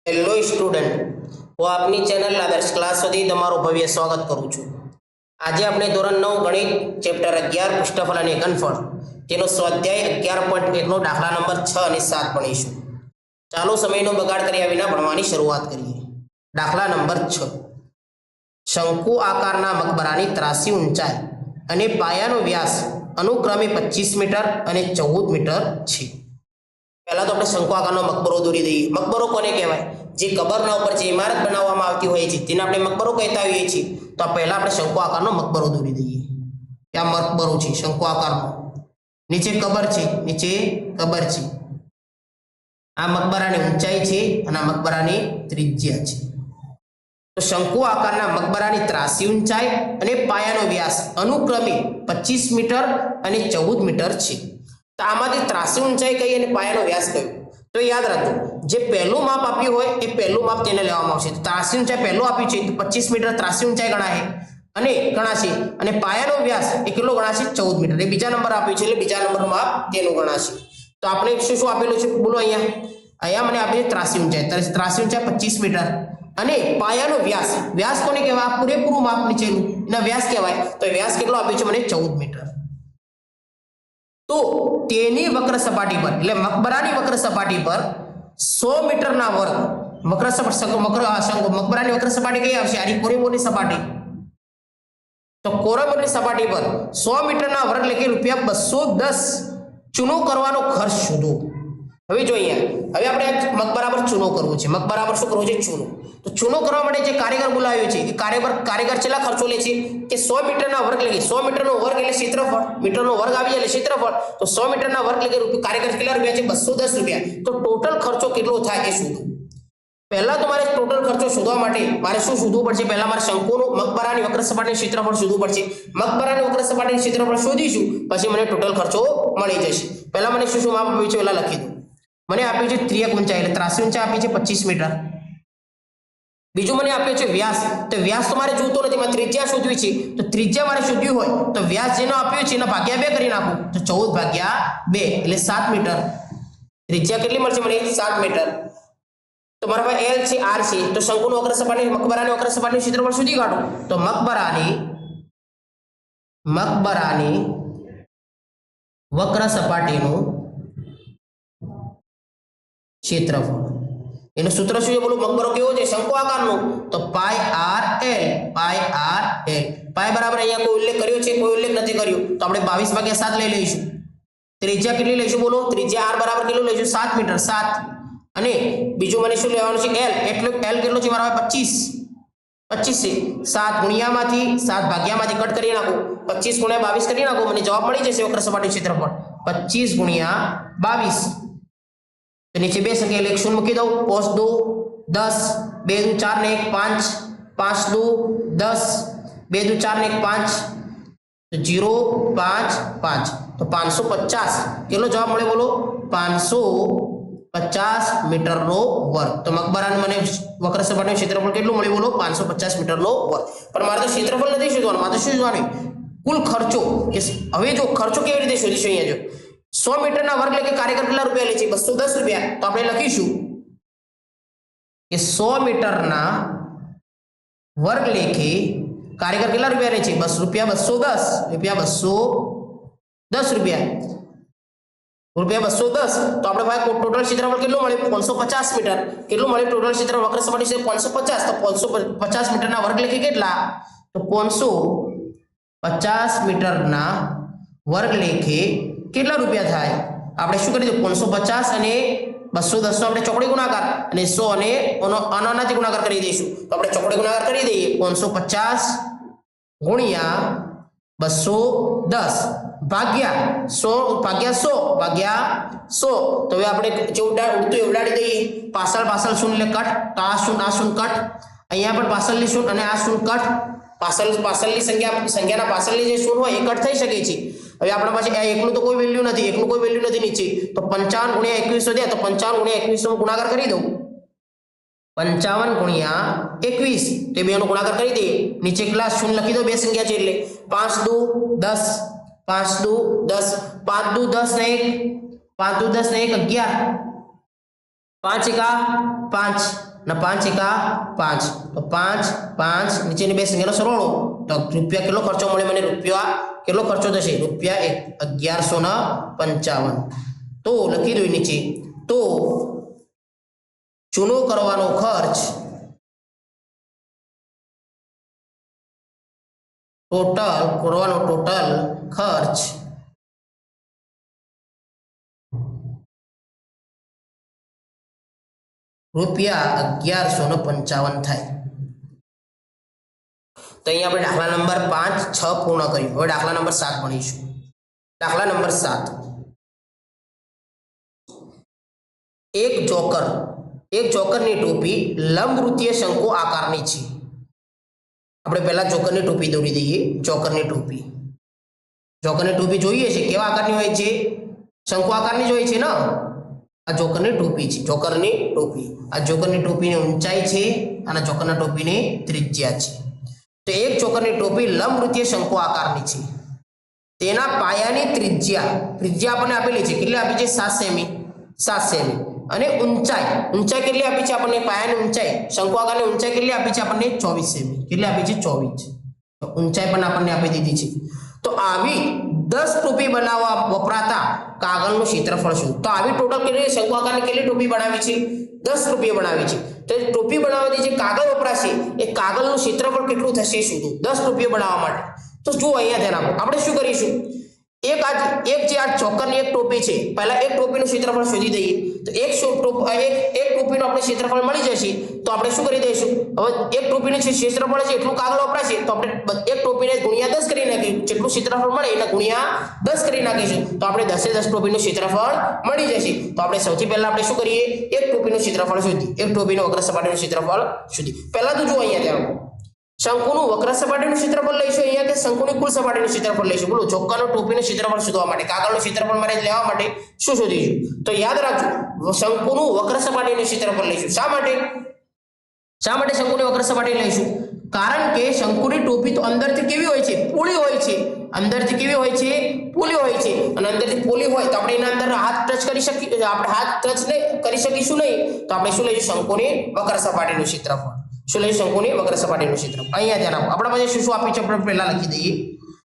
Hello student, હું આપની channel આદર્શ ક્લાસ સુધી તમારું ભવ્ય સ્વાગત કરું છું। આજે આપણે ધોરણ 9 ગણિત ચેપ્ટર 11 પૃષ્ઠફળ અને ઘનફળ તેનો સ્વાધ્યાય 11.1 નો દાખલા નંબર 6 અને 7 ભણીશું। ચાલો સમયનો બગાડ કર્યા વિના ભણવાની શરૂઆત કરીએ। દાખલા નંબર 6, શંકુ આકારના મકબરાની ત્રાસી ઊંચાઈ અને પાયાનો વ્યાસ અનુક્રમે 25 મીટર અને 14 મીટર છે। पहला तो अपने शंकु आकारનો મકબરો દોરી દઈએ। મકબરો કોને કહેવાય? જે કબરના ઉપર જે ઇમારત બનાવવામાં આવતી હોય છે તેને આપણે મકબરો કહેતા હોઈએ છીએ। તો પહેલા આપણે શંકુ આકારનો મકબરો દોરી દઈએ। ત્યાં મકબરો છે શંકુ આકારનો, નીચે કબર છે, નીચે કબર છે। આ મકબરાની ઊંચાઈ છે અને આ મકબરાની ત્રિજ્યા છે। તો શંકુ આકારના મકબરાની ત્રાસી ઊંચાઈ અને પાયાનો વ્યાસ અનુક્રમે 25 મીટર અને 14 મીટર છે। तो आमाथी ત્રાસી ઊંચાઈ कही અને પાયાનો વ્યાસ કયો? तो याद રાખજો, જે પહેલું માપ આપ્યું હોય એ પહેલું માપ તેને લેવામાં આવશે। તો ત્રાસી ઊંચાઈ પહેલું આપ્યું છે તો 25 મીટર ત્રાસી ઊંચાઈ ગણાશે અને પાયાનો વ્યાસ એ કેટલો ગણાશે? 14 મીટર। એ બીજા નંબર આપ્યું છે એટલે બીજા નંબરનું માપ તેનું ગણાશે। તો આપણે શું આપેલું છે બોલો? અહીંયા મને આપેલી ત્રાસી ઊંચાઈ 25 મીટર અને પાયાનો વ્યાસ કોને કહેવાય? આ પૂરેપૂરું માપ નીચેનું એના વ્યાસ કહેવાય। તો વ્યાસ કેટલો આપ્યો છે મને? 14 મીટર। तो तेनी वक्र सपाटी पर એટલે મકબરાની વક્ર સપાટી પર 100 મીટરના વર્ગ મકબરાની વક્ર સપાટી કઈ આવશે? આની કોરેમોરની સપાટી। તો કોરેમોરની સપાટી પર 100 મીટરના વર્ગ એટલે કે ₹210 ચૂનો કરવાનો ખર્ચ શોધો। હવે જો અહીંયા હવે આપણે મકબરા પર ચૂનો કરવો છે। મકબરા પર શું કરવું છે? ચૂનો। તો ચૂનો કરવા માટે જે કારીગર બોલાવ્યો છે એ કારીગર કેટલા ખર્ચો લે છે કે 100 મીટરના વર્ગ એટલે 100 મીટરનો વર્ગ એટલે ક્ષેત્રફળ, મીટરનો વર્ગ આવી જાય એટલે ક્ષેત્રફળ। તો 100 મીટરના વર્ગ એટલે કે કારીગર કેટલા રૂપિયા છે? 210 રૂપિયા। તો ટોટલ ખર્ચો કેટલો થાય એ શોધો। પહેલા તમારે ટોટલ ખર્ચો શોધવા માટે મારે શું શોધવું પડશે? પહેલા મારે શંકુનું મકબરાની વક્ર સપાટીનું ક્ષેત્રફળ શોધવું પડશે। મકબરાની વક્ર સપાટીનું ક્ષેત્રફળ શોધીશું પછી મને ટોટલ ખર્ચો મળી જશે। પહેલા મને શું માપ આપ્યું છે પહેલા લખી દો। મને આપ્યું છે ત્રિયક ઊંચાઈ એટલે ત્રાસી ઊંચાઈ આપી છે 25 મીટર। બીજું મને આપ્યો છે વ્યાસ। તો વ્યાસ તો મારે જોતો નથી, મારે ત્રિજ્યા શોધવી છે। તો ત્રિજ્યા મારે શોધવી હોય તો વ્યાસ જેનો આપ્યો છે એના ભાગ્યા 2 કરી નાખું તો 14/2 એટલે 7 મીટર। ત્રિજ્યા કેટલી મળશે મને? 7 મીટર। તો મારા પાસે L છે, R છે। તો શંકુનું વક્ર સપાટી મકબરાની વક્ર સપાટીનું ક્ષેત્રફળ શોધી કાઢો। તો મકબરાની વક્ર સપાટીનું ક્ષેત્રફળ એનું સૂત્ર શું છે બોલો? મકબરો કેવો છે? શંકુ આકારનો। તો પાઈ r l પાઈ બરાબર અહીંયા કોઈ ઉલ્લેખ કર્યો છે? કોઈ ઉલ્લેખ નથી કર્યો। તો આપણે 22/7 લઈ લઈશું। ત્રિજ્યા કેટલી લઈશું બોલો? ત્રિજ્યા r બરાબર કેટલું લઈશું? 7 મીટર 7। અને બીજું મને શું લેવાનું છે? l એટલે l કેટલો છે મારા પાસે? 25 છે। 7 ગુણ્યામાંથી 7 ભાગ્યામાંથી કટ કરી નાખો 25 ગુણ્યા 22 કરી નાખો મને જવાબ મળી જશે વક્ર સપાટી ક્ષેત્રફળ 25 ગુણ્યા 22। तो नीचे बे संख्या एक शून्य मूकी दो, 5 2 10, 2 2 4 ने 1 5, 5 2 10, 2 2 4 ने 1 5, तो 0 5 5 तो 550 કેટલો જવાબ મળે બોલો? 550 મીટરનો વર્ગ। તો મકબરાને મને વક્ર સપાટીનું ક્ષેત્રફળ કેટલું મળ્યું બોલો? 550 મીટરનો વર્ગ। પણ મારે તો ક્ષેત્રફળ નથી શોધવાનું, મારે તો શું શોધવાનું? કુલ ખર્ચો। હવે જો ખર્ચો કેવી રીતે શોધીશું? અહીંયા જો 100 મીટરના વર્ગ એટલે કે કારીગર કેટલા રૂપિયા લે છે? 210 રૂપિયા। તો આપણે લખીશું કે 100 મીટરના વર્ગ લેખે કારીગર કેટલા રૂપિયા લે છે? ₹210 તો આપણે ભાઈ ટોટલ ક્ષેત્રફળ કેટલું મળે? 550 મીટર। કેટલું મળે ટોટલ ક્ષેત્રફળ? વક્ર સપાટી છે 550 તો 550 મીટરના વર્ગ લેખે કેટલા? તો 550 મીટરના વર્ગ લેખે કેટલા રૂપિયા થાય? આપણે શું કરી દો 550 અને 210 નો આપણે ચોકડી ગુણાકાર અને 100 અને અનાનાથી ગુણાકાર કરી દઈશું। તો આપણે ચોકડી ગુણાકાર કરી દઈએ 550 ગુણ્યા 210 ભાગ્યા 100 ભાગ્યા 100। તો હવે આપણે જે ઉડતું ઉડાડી દઈએ। પાછળ શૂન્ય કટ, તો આ શૂન્ય કટ, અહીંયા પણ પાછળની શૂન્ય અને આ શૂન્ય કટ। પાછળની સંખ્યાના પાછળની જે શૂન્ય હોય એ કટ થઈ શકે છે। હવે આપણા પાસે આ એકનું તો કોઈ વેલ્યુ નથી, નીચે। તો 55 ગુણ્યા 21 શોધ્યા તો 55 ગુણ્યા 21 નો ગુણાકાર કરી દઉં 55 ગુણ્યા 21 તો બેનો ગુણાકાર કરી દઈએ। નીચે ક્લાસ શૂન્ય લખી દો, બે સંખ્યા છે એટલે 5 2 10 5 2 10 5 2 10 ને 1 5 2 10 ને 1 11 5 એકા 5 ને 5 એકા 5 તો 5 5 નીચેની બે સંખ્યાનો સરવાળો તો રૂપિયા કેટલો ખર્ચો મળે મને રૂપિયા કેટલો ખર્ચો થશે રૂપિયા 1155 તો લખી દો નીચે તો ચૂનો કરવાનો ખર્ચ ટોટલ ખર્ચ રૂપિયા 1155 થાય તો અહીંયા આપણે દાખલા નંબર 5 6 પૂર્ણ કર્યું હવે દાખલા નંબર 7 ભણીશું દાખલા નંબર 7 એક જોકરની ટોપી લંબવૃત્તીય શંકુ આકારની છે આપણે પહેલા જોકરની ટોપી દોરી દઈએ જોકરની ટોપી જોઈએ છે કેવા આકારની હોય છે શંકુ આકારની જ હોય છે ને આ જોકરની ટોપી છે આ જોકરની ટોપીની ઊંચાઈ છે અને જોકરના ટોપીની ત્રિજ્યા છે તો એક જોકરની ટોપી લંબવૃત્તીય શંકુ આકારની છે તેના પાયાની ત્રિજ્યા આપણને આપેલી છે કેટલી આપી છે 7 સેમી અને ઊંચાઈ કેટલી આપી છે આપણને પાયાની ઊંચાઈ શંકુ આકારની ઊંચાઈ કેટલી આપી છે આપણને 24 સેમી કેટલી આપી છે 24 તો ઊંચાઈ પણ આપણને આપી દીધી છે તો આવી 10 ટોપી બનાવવા વપરાતા કાગળનું ક્ષેત્રફળ શું તો આવી ટોટલ કેટલી શંકુ આકારની કેટલી ટોપી બનાવી છે 10 ટોપી બનાવી છે તો ટોપી બનાવવાથી જે કાગળ વપરાશે એ કાગળનું ક્ષેત્રફળ કેટલું થશે શોધો 10 ટોપી બનાવવા માટે તો જો અહીંયા ધ્યાન આપો આપણે શું કરીશું એક જે આ ચોકરની એક ટોપી છે પહેલા એક ટોપીનું ક્ષેત્રફળ શોધી દઈએ તો એક ટોપીનું આપણે ક્ષેત્રફળ મળી જશે તો આપણે શું કરી દઈશું હવે એક ટોપીનું ક્ષેત્રફળ છે એટલું કાગળ વપરાશે તો આપણે એક ટોપીને ગુણ્યા 10 કરી નાખીશું જેટલું ક્ષેત્રફળ મળે એટલે ગુણ્યા 10 કરી નાખીશું તો આપણે 10 એ 10 ટોપીનું ક્ષેત્રફળ મળી જશે તો આપણે સૌથી પહેલા આપણે શું કરીએ એક ટોપીનું ક્ષેત્રફળ શોધી એક ટોપીનું વક્ર સપાટીનું ક્ષેત્રફળ શોધી પહેલા તો જો અહીંયા ધ્યાન શંકુનું વક્ર સપાટીનું ક્ષેત્રફળ લઈશું અહીંયા કે શંકુની કુલ સપાટીનું ક્ષેત્રફળ લઈશું બોલો ચોક્કાનું ટોપીનું ક્ષેત્રફળ શોધવા માટે કાગળનું ક્ષેત્રફળ મારે લેવા માટે શું શોધીશું તો યાદ રાખજો શંકુનું વક્ર સપાટીનું ક્ષેત્રફળ લઈશું શા માટે શંકુની વક્ર સપાટી લઈશું કારણ કે શંકુની ટોપી તો અંદરથી કેવી હોય છે પોલી હોય છે અંદરથી કેવી હોય છે પોલી હોય છે અને અંદરથી પોલી હોય તો આપણે એના અંદર હાથ ટચ કરી શકીશું નહીં તો આપણે શું લઈશું શંકુની વક્ર સપાટીનું ક્ષેત્રફળ શું લઈશું શંકુની વક્ર સપાટીનું ક્ષેત્રફળ અહીંયા ધ્યાન આપો આપણા પાસે શું આપ્યું છે આપણે પહેલા લખી દઈએ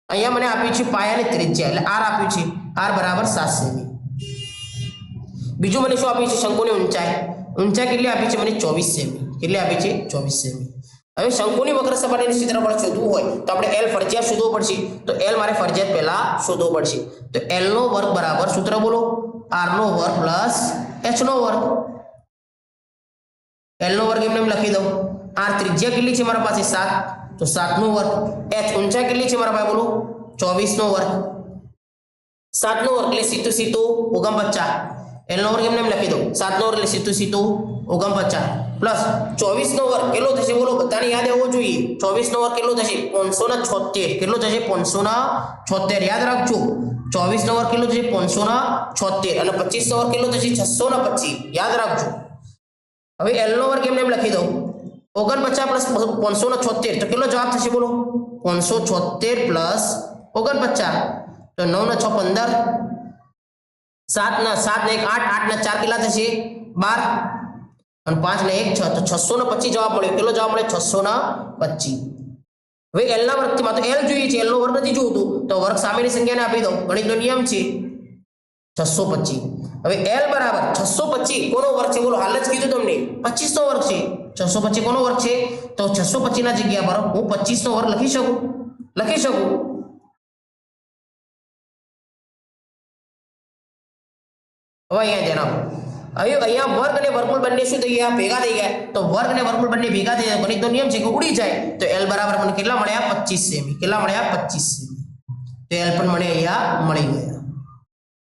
અહીંયા મને આપ્યું છે પાયાની ત્રિજ્યા એટલે r આપ્યું છે r બરાબર 7 સેમી બીજું મને શું આપ્યું છે શંકુની ઊંચાઈ કેટલી આપી છે મને 24 સેમી કેટલી આપી છે 24 સેમી હવે શંકુની વક્ર સપાટીનું ક્ષેત્રફળ શોધવું હોય તો આપણે l ફરજિયાત શોધવું પડશે તો l મારે ફરજિયાત પહેલા શોધવું પડશે તો l નો વર્ગ બરાબર સૂત્ર બોલો r નો વર્ગ પ્લસ h નો વર્ગ l નો વર્ગ એમને લખી દઉં r ત્રિજ્યા કેટલી છે મારા પાસે 7 તો 7 નો વર્ગ h ઊંચાઈ કેટલી છે મારા ભાઈ બોલો 24 નો વર્ગ 7 નો વર્ગ એટલે સીધું 49 l નો વર્ગ એમને લખી દઉં 7 નો વર્ગ એટલે સીધું 49 પ્લસ 24 નો વર્ગ કેટલો થશે બોલો બધાને યાદ આવવો જોઈએ 24 નો વર્ગ કેટલો થશે 576 કેટલો થશે 576 યાદ રાખજો 24 નો વર્ગ કેટલો થશે 576 અને 25 નો વર્ગ કેટલો થશે 625 યાદ રાખજો હવે l નો વર્ગ એમને લખી દઉં 49 પ્લસ 576 તો કેટલો જવાબ થશે બોલો 576 પ્લસ 49 તો 9 ને 6 15 7 ને 1 8 8 ને 4 કેટલા થશે 12 અને 5 ને 1 6 તો 625 જવાબ મળ્યો કેટલો જવાબ મળ્યો 625 હવે l ના વર્ગમાં તો l જોઈએ છે l નો વર્ગ નથી જોતું તો વર્ગ સામેની સંખ્યાને આપી દો ગણિતનો નિયમ છે 625 હવે l બરાબર 625 કોનો વર્ગ છે બોલો હાલ જ કીધું તમને 25 નો વર્ગ છે 625 કોનો વર્ગ છે તો 625 ના જગ્યા પર હું 25 નો વર્ગ લખી શકું હવે અહીંયા ધ્યાન આપો અહીંયા વર્ગ અને વર્ગમૂળ બંને શું થઈ ગયા ભેગા થઈ ગયા તો વર્ગ અને વર્ગમૂળ બંને ભેગા થઈ ગયા ગણિતનો નિયમ છે કે ઉડી જાય તો l બરાબર મને કેટલા મળ્યા 25 સેમી કેટલા મળ્યા 25 સેમી તો l પણ મને અહીંયા મળી ગયા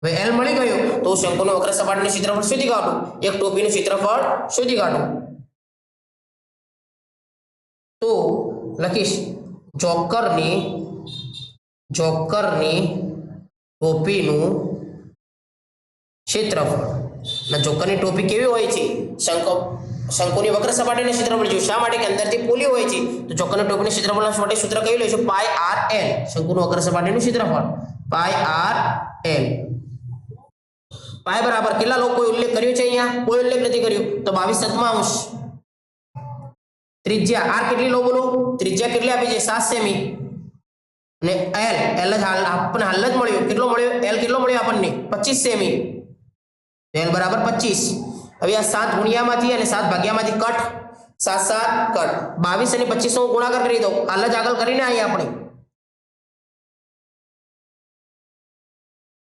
હવે l મળી ગયો તો શંકુનું વક્ર સપાટીનું ક્ષેત્રફળ શોધી કાઢું એક ટોપીનું ક્ષેત્રફળ શોધી કાઢું તો લખીશ જોકરની ટોપીનું ક્ષેત્રફળ ના જોકરની ટોપી કેવી હોય છે શંકુની વક્ર સપાટીનું ક્ષેત્રફળ જો શા માટે કે અંદરથી પોલી હોય છે તો જોકરની ટોપીનું ક્ષેત્રફળ માટે સૂત્ર કયું લઈશું પાઈ r l શંકુનું વક્ર સપાટીનું ક્ષેત્રફળ પાઈ r l પાય બરાબર કેટલા લો કોઈ ઉલ્લેખ કર્યો છે અહીંયા કોઈ ઉલ્લેખ નથી કર્યો તો 22 છેદમાં ત્રિજ્યા આર કેટલી લો બોલો ત્રિજ્યા કેટલી આપી છે 7 સેમી અને એલ જ આપણને હાલ જ મળ્યો કેટલો મળ્યો એલ કેટલો મળ્યો આપણને 25 સેમી એલ બરાબર 25 હવે આ 7 ગુણ્યામાંથી અને 7 ભાગ્યામાંથી કટ 7 7 કટ 22 અને 25 નો ગુણાકાર કરી દો હાલ જ આગળ કરીને અહીંયા આપણે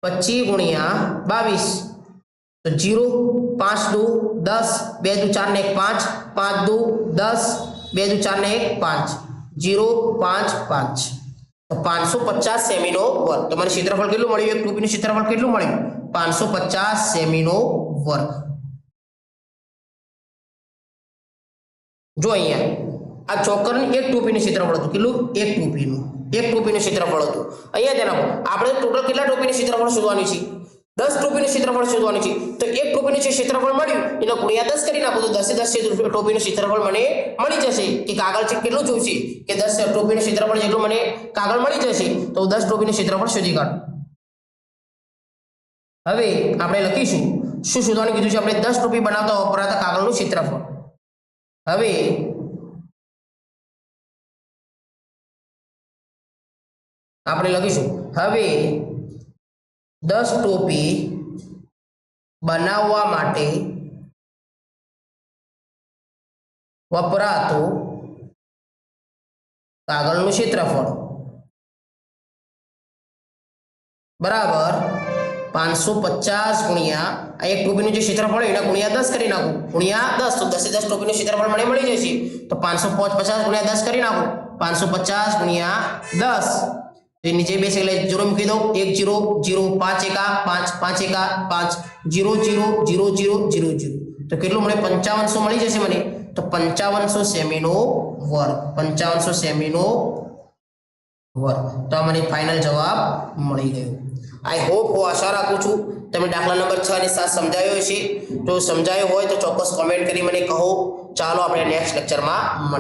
25 ગુણ્યા 22 तो 0 5 दो 10 2 दो 4 ने 1 5 5 दो 10 2 दो 4 ने 1 5 0 5 5 तो 550 सेमी नो वर्ग તમારે ક્ષેત્રફળ કેટલું મળ્યું એક ટોપીનું ક્ષેત્રફળ કેટલું મળ્યું 550 સેમી નો વર્ગ જો અહીંયા આ ચોકરની એક ટોપીનું ક્ષેત્રફળ હતું કેટલું એક ટોપીનું ક્ષેત્રફળ હતું અહીંયા ધ્યાન આપો આપણે ટોટલ કેટલા ટોપીનું ક્ષેત્રફળ શોધવાનું છે 10 ટોપીનું ક્ષેત્રફળ શોધવાનું છે તો એક ટોપીનું જે ક્ષેત્રફળ મળ્યું એનો ગુણ્યા 10 કરી નાખો તો 10 એ 10 ટોપીનું ક્ષેત્રફળ મને મળી જશે કે કાગળ છે કેટલું જોઈશે કે 10 ટોપીનું ક્ષેત્રફળ જેટલું મને કાગળ મળી જશે તો 10 ટોપીનું ક્ષેત્રફળ શોધી કાઢો હવે આપણે લખીશું શું શોધવાનું કીધું છે આપણે 10 ટોપી બનાવતા વપરાતા કાગળનું ક્ષેત્રફળ હવે આપણે લખીશું હવે 10 ટોપી બનાવવા માટે વપરાતું કાગળનું ક્ષેત્રફળ બરાબર 550 ગુણ્યા આ એક ટોપીનું જે ક્ષેત્રફળ એના ગુણ્યા 10 કરી નાખો ગુણ્યા 10 તો 10 એ 10 ટોપીનું ક્ષેત્રફળ મને મળી જશે તો 550 ગુણ્યા 10 કરી નાખો 550 ગુણ્યા 10 तो नीचे बेस जीरो मूकी दो 1 0 0 5 एका 5 5 एका 5 0 0 0 0 0 0 तो કેટલું મળે 5500 મળી જશે મને તો 5500 સેમી નો વર્ગ 5500 સેમી નો વર્ગ તો મને ફાઇનલ જવાબ મળી ગયો આઈ હોપ હું આશા રાખું છું તમે દાખલા નંબર 6 અને 7 સમજાયો હશે તો સમજાયો હોય તો ચોક્કસ કોમેન્ટ કરી મને કહો ચાલો આપણે નેક્સ્ટ લેક્ચરમાં